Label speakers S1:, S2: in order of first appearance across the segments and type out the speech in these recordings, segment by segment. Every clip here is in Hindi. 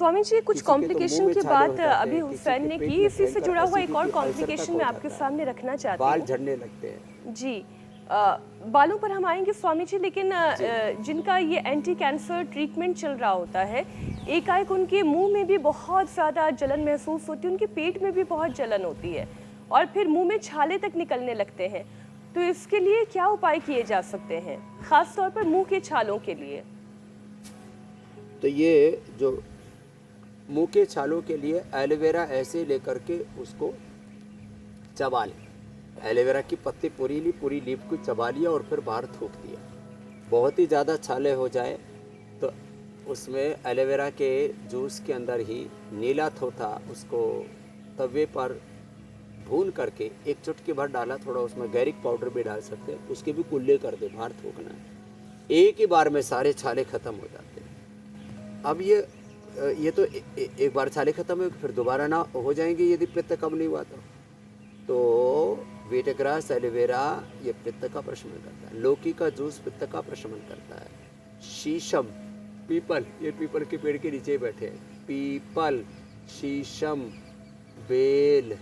S1: स्वामी जी कुछ
S2: किसी के तो मुंह
S1: कॉम्प्लिकेशन
S2: में
S1: की
S2: छाले
S1: बात
S2: हो जाते
S1: अभी
S2: हैं, किसी
S1: हुसैन
S2: के
S1: ने
S2: पेट
S1: की,
S2: में
S1: इसी से
S2: भयंकर
S1: जुड़ा हुआ एक और
S2: एसिडिटी, अल्सर तक
S1: कॉम्प्लिकेशन
S2: हो
S1: मैं आपके
S2: जाता है,
S1: सामने रखना चाहती
S2: बाल
S1: हूँ।
S2: झड़ने लगते हैं।
S1: जी, बालों पर हम आएंगे स्वामी जी, लेकिन जिनका ये एंटी कैंसर ट्रीटमेंट चल रहा होता है, एकाएक उनके मुंह में भी बहुत ज़्यादा जलन महसूस होती है, उनके पेट में भी बहुत जलन होती है और फिर मुंह में छाले तक निकलने लगते हैं। तो इसके लिए क्या उपाय किए जा सकते हैं, खास तौर पर मुंह के छालों के लिए?
S2: तो ये जो मुंह के छालों के लिए एलोवेरा ऐसे लेकर के उसको चबा लें। एलोवेरा की पत्ती पूरी लीफ को चबा लिया और फिर बाहर थूक दिया। बहुत ही ज़्यादा छाले हो जाए तो उसमें एलोवेरा के जूस के अंदर ही नीला थोथा उसको तवे पर भून करके एक चुटकी भर डाला, थोड़ा उसमें गैरिक पाउडर भी डाल सकते हैं, उसके भी कुल्ले कर दे, बाहर थूकना है। एक ही बार में सारे छाले ख़त्म हो जाते हैं। अब ये तो एक बार छाले ख़त्म हो फिर दोबारा ना हो जाएंगे यदि पित्त कम नहीं हुआ तो वीटग्रास एलोवेरा ये पित्त का प्रशमन करता है। लौकी का जूस पित्त का प्रशमन करता है। शीशम, पीपल, ये पीपल के पेड़ के नीचे बैठे हैं, पीपल, शीशम, बेल,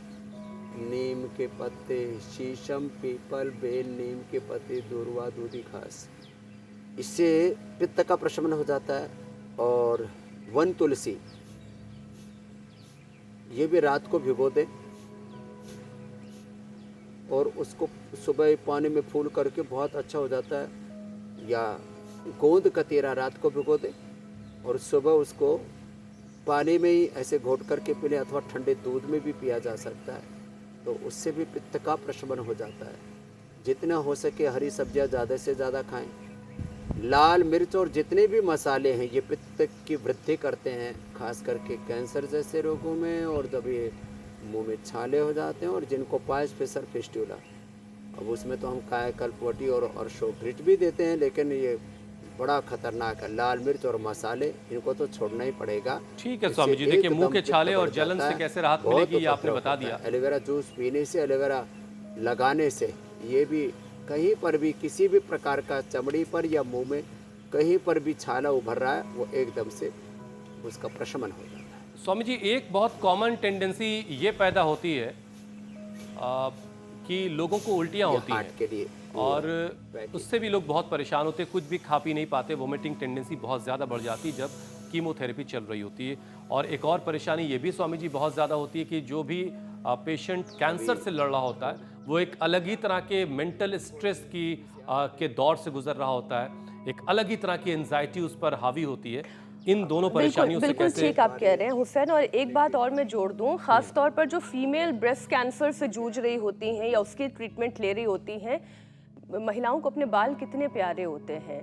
S2: नीम के पत्ते, शीशम, पीपल, बेल, नीम के पत्ते, दूर्वा, दूधी घास, इससे पित्त का प्रशमन हो जाता है। और वन तुलसी, ये भी रात को भिगो दें और उसको सुबह पानी में फूल करके बहुत अच्छा हो जाता है। या गोंद कतीरा रात को भिगो दें और सुबह उसको पानी में ही ऐसे घोट करके पी लें, अथवा ठंडे दूध में भी पिया जा सकता है, तो उससे भी पित्त का प्रशमन हो जाता है। जितना हो सके हरी सब्जियां ज़्यादा से ज़्यादा खाएं। लाल मिर्च और जितने भी मसाले हैं ये पित्त की वृद्धि करते हैं, खास करके कैंसर जैसे रोगों में, और जब ये मुंह में छाले हो जाते हैं और जिनको पाइल्स, फिशर, फिस्टुला, अब उसमें तो हम कायाकल्पवटी और शोग्रिट भी देते हैं, लेकिन ये बड़ा खतरनाक है। लाल मिर्च और मसाले, इनको तो छोड़ना ही पड़ेगा।
S3: ठीक है स्वामी जी, देखिए मुंह के छाले और जलन से कैसे राहत मिलेगी ये आपने बता दिया।
S2: एलोवेरा जूस पीने से, एलोवेरा लगाने से, ये भी कहीं पर भी किसी भी प्रकार का चमड़ी पर या मुंह में कहीं पर भी छाला उभर रहा है, वो एकदम से उसका प्रशमन हो जाता है।
S3: स्वामी जी, एक बहुत कॉमन टेंडेंसी ये पैदा होती है कि लोगों को उल्टियाँ होती हैं
S2: के लिए,
S3: और उससे भी लोग बहुत परेशान होते हैं, कुछ भी खा पी नहीं पाते, वोमिटिंग टेंडेंसी बहुत ज़्यादा बढ़ जाती है जब कीमोथेरेपी चल रही होती है। और एक और परेशानी ये भी स्वामी जी बहुत ज़्यादा होती है कि जो भी पेशेंट कैंसर से लड़ रहा होता है वो एक अलग ही तरह के मेंटल स्ट्रेस के दौर से गुजर रहा होता है, एक अलग ही तरह की एंजाइटी उस पर हावी होती है। इन दोनों परेशानियों से
S1: बिल्कुल
S3: कैसे?
S1: ठीक आप कह रहे हैं हुसैन, और एक बात और मैं जोड़ दूं, खास तौर पर जो फीमेल ब्रेस्ट कैंसर से जूझ रही होती हैं या उसकी ट्रीटमेंट ले रही होती हैं, महिलाओं को अपने बाल कितने प्यारे होते हैं,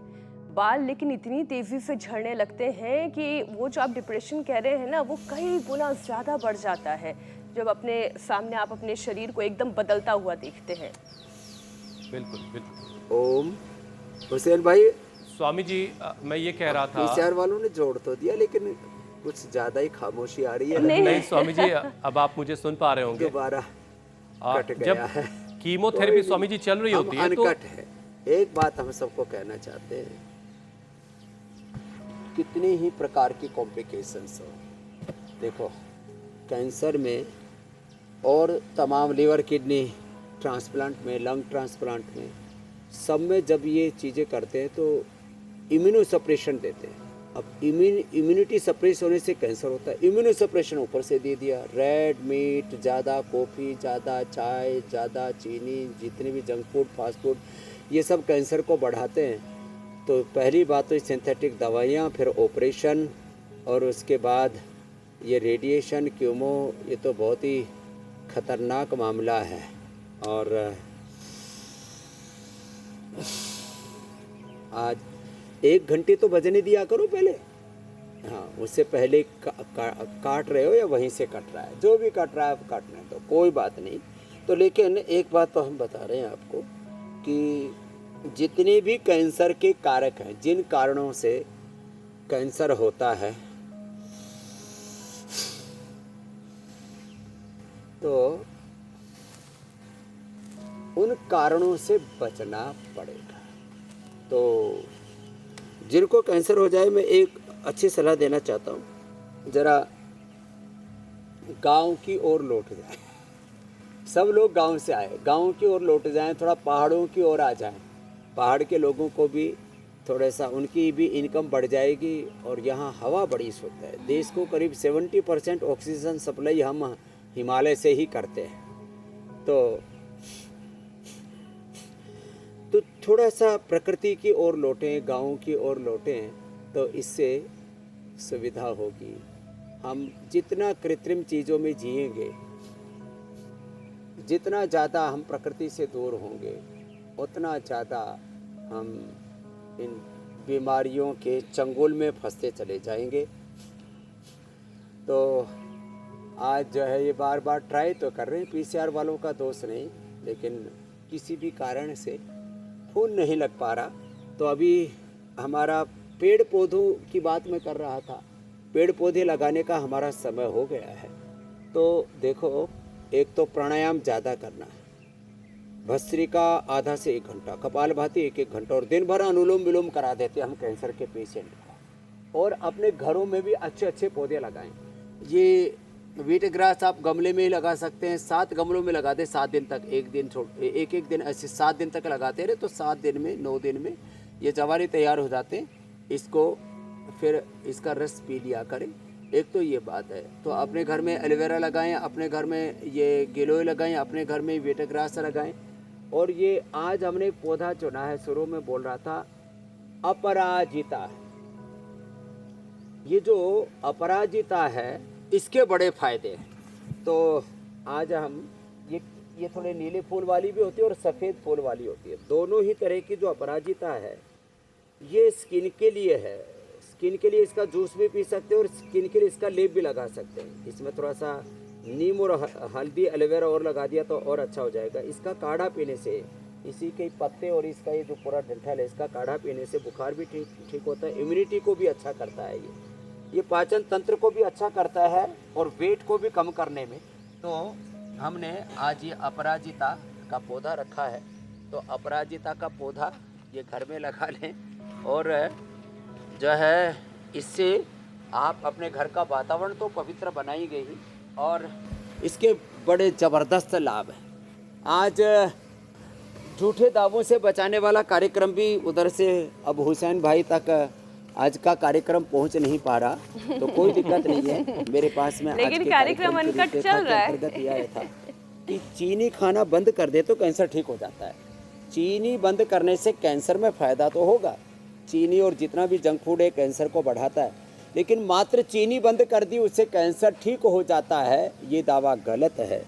S1: बाल लेकिन इतनी तेजी से झड़ने लगते हैं कि वो जो आप डिप्रेशन कह रहे हैं ना, वो कई गुना ज्यादा बढ़ जाता है जब अपने सामने आप अपने शरीर को एकदम बदलता हुआ देखते हैं।
S3: बिल्कुल बिल्कुल।
S2: ओम हुसैन भाई,
S3: स्वामी जी मैं ये कह रहा था,
S2: पीसीआर वालों ने जोड़ तो दिया लेकिन कुछ ज्यादा ही खामोशी आ रही है।
S3: नहीं स्वामी जी, अब आप मुझे सुन पा रहे होंगे,
S2: दोबारा कट गया
S3: जब
S2: है।
S3: कीमोथेरेपी स्वामी जी चल रही होती है तो
S2: अनकट है। एक बात हम सबको कहना चाहते हैं, कितनी ही प्रकार की कॉम्प्लिकेशंस हो, देखो कैंसर में और तमाम लिवर किडनी ट्रांसप्लांट में, लंग ट्रांसप्लांट में, सब में जब ये चीज़ें करते हैं तो इम्यूनो सप्रेशन देते हैं। अब इम्यूनिटी सप्रेस होने से कैंसर होता है। इम्यूनो सप्रेशन ऊपर से दे दिया, रेड मीट, ज़्यादा कॉफ़ी, ज़्यादा चाय, ज़्यादा चीनी, जितने भी जंक फूड, फास्ट फूड, ये सब कैंसर को बढ़ाते हैं। तो पहली बात तो सिंथेटिक दवाइयाँ, फिर ऑपरेशन, और उसके बाद ये रेडिएशन, कीमो, ये तो बहुत ही खतरनाक मामला है। और आज 1 घंटे तो बजने दिया करो पहले, हाँ उससे पहले काट रहे हो या वहीं से कट रहा है, जो भी कट रहा है आप काटने दो, कोई बात नहीं। तो लेकिन एक बात तो हम बता रहे हैं आपको कि जितने भी कैंसर के कारक हैं, जिन कारणों से कैंसर होता है, तो उन कारणों से बचना पड़ेगा। तो जिनको कैंसर हो जाए, मैं एक अच्छी सलाह देना चाहता हूँ, जरा गांव की ओर लौट जाए। सब लोग गांव से आए, गांव की ओर लौट जाएं, थोड़ा पहाड़ों की ओर आ जाएं। पहाड़ के लोगों को भी थोड़ा सा उनकी भी इनकम बढ़ जाएगी और यहाँ हवा बड़ी शुद्ध है। देश को करीब 70% ऑक्सीजन सप्लाई हम हिमालय से ही करते हैं। तो थोड़ा सा प्रकृति की ओर लौटें, गाँव की ओर लौटें, तो इससे सुविधा होगी। हम जितना कृत्रिम चीज़ों में जिएंगे, जितना ज़्यादा हम प्रकृति से दूर होंगे, उतना ज़्यादा हम इन बीमारियों के चंगुल में फंसते चले जाएंगे। तो आज जो है ये बार बार ट्राई तो कर रहे हैं, पीसीआर वालों का दोष नहीं, लेकिन किसी भी कारण से खून नहीं लग पा रहा। तो अभी हमारा पेड़ पौधों की बात मैं कर रहा था, पेड़ पौधे लगाने का हमारा समय हो गया है। तो देखो, एक तो प्राणायाम ज़्यादा करना है, भस्त्रिका आधा से 1 घंटा, कपालभाति 1-1 घंटा, और दिन भर अनुलोम विलोम करा देते हम कैंसर के पेशेंट को। और अपने घरों में भी अच्छे अच्छे पौधे लगाएं। ये वीट ग्रास आप गमले में ही लगा सकते हैं, 7 गमलों में लगा दें 7 दिन तक, एक एक दिन ऐसे 7 दिन तक लगाते रहे तो 7 दिन में 9 दिन में ये जवारे तैयार हो जाते हैं। इसको फिर इसका रस पी लिया करें। एक तो ये बात है। तो अपने घर में एलोवेरा लगाएं, अपने घर में ये गिलोय लगाएं, अपने घर में वीट ग्रास लगाएं। और ये आज हमने एक पौधा चुना है, शुरू में बोल रहा था, अपराजिता। ये जो अपराजिता है, इसके बड़े फायदे हैं। तो आज हम ये थोड़े नीले फूल वाली भी होती है और सफ़ेद फूल वाली होती है। दोनों ही तरह की जो अपराजिता है, ये स्किन के लिए है। स्किन के लिए इसका जूस भी पी सकते हैं और स्किन के लिए इसका लेप भी लगा सकते हैं। इसमें थोड़ा सा नीम और हल्दी एलोवेरा और लगा दिया तो और अच्छा हो जाएगा। इसका काढ़ा पीने से, इसी के पत्ते और इसका ये जो पूरा डंठल है, इसका काढ़ा पीने से बुखार भी ठीक होता है, इम्यूनिटी को भी अच्छा करता है। ये पाचन तंत्र को भी अच्छा करता है और वेट को भी कम करने में। तो हमने आज ये अपराजिता का पौधा रखा है। तो अपराजिता का पौधा ये घर में लगा लें और जो है इससे आप अपने घर का वातावरण तो पवित्र बनाएंगे ही, और इसके बड़े ज़बरदस्त लाभ हैं। आज झूठे दावों से बचाने वाला कार्यक्रम भी उधर से अब हुसैन भाई तक आज का कार्यक्रम पहुंच नहीं पा रहा, तो कोई दिक्कत नहीं है मेरे पास में।
S1: लेकिन कार्यक्रम अनकट चल रहा है।
S2: यह था कि चीनी खाना बंद कर दे तो कैंसर ठीक हो जाता है। चीनी बंद करने से कैंसर में फ़ायदा तो होगा। चीनी और जितना भी जंक फूड है कैंसर को बढ़ाता है, लेकिन मात्र चीनी बंद कर दी उससे कैंसर ठीक हो जाता है, ये दावा गलत है।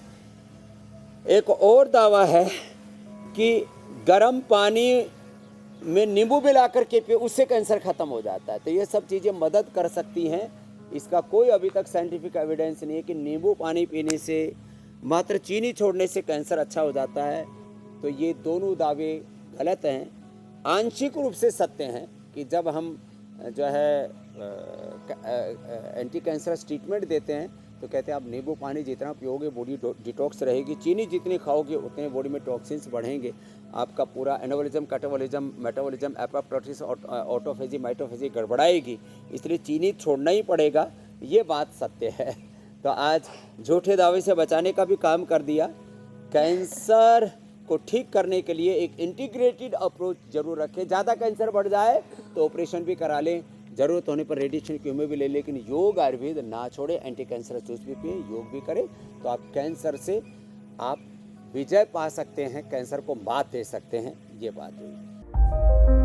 S2: एक और दावा है कि गर्म पानी में नींबू मिला कर के पिए, उससे कैंसर ख़त्म हो जाता है। तो ये सब चीज़ें मदद कर सकती हैं। इसका कोई अभी तक साइंटिफिक एविडेंस नहीं है कि नींबू पानी पीने से, मात्र चीनी छोड़ने से कैंसर अच्छा हो जाता है। तो ये दोनों दावे गलत हैं। आंशिक रूप से सत्य हैं कि जब हम जो है एंटी कैंसरस ट्रीटमेंट देते हैं तो कहते हैं आप नींबू पानी जितना पियोगे बॉडी डिटॉक्स रहेगी, चीनी जितनी खाओगे उतने बॉडी में टॉक्सिन्स बढ़ेंगे, आपका पूरा anabolism, catabolism, metabolism, apoptosis, autophagy, mitophagy गड़बड़ाएगी, इसलिए चीनी छोड़ना ही पड़ेगा। ये बात सत्य है। तो आज झूठे दावे से बचाने का भी काम कर दिया। कैंसर को ठीक करने के लिए एक इंटीग्रेटेड अप्रोच जरूर रखें। ज़्यादा कैंसर बढ़ जाए तो ऑपरेशन भी करा लें, ज़रूरत होने पर रेडिएशन कीमो भी ले, लेकिन योग आयुर्वेद ना छोड़े, एंटी कैंसर जूस भी पिए, योग भी करें, तो आप कैंसर से आप विजय पा सकते हैं, कैंसर को मात दे सकते हैं। ये बात हुई।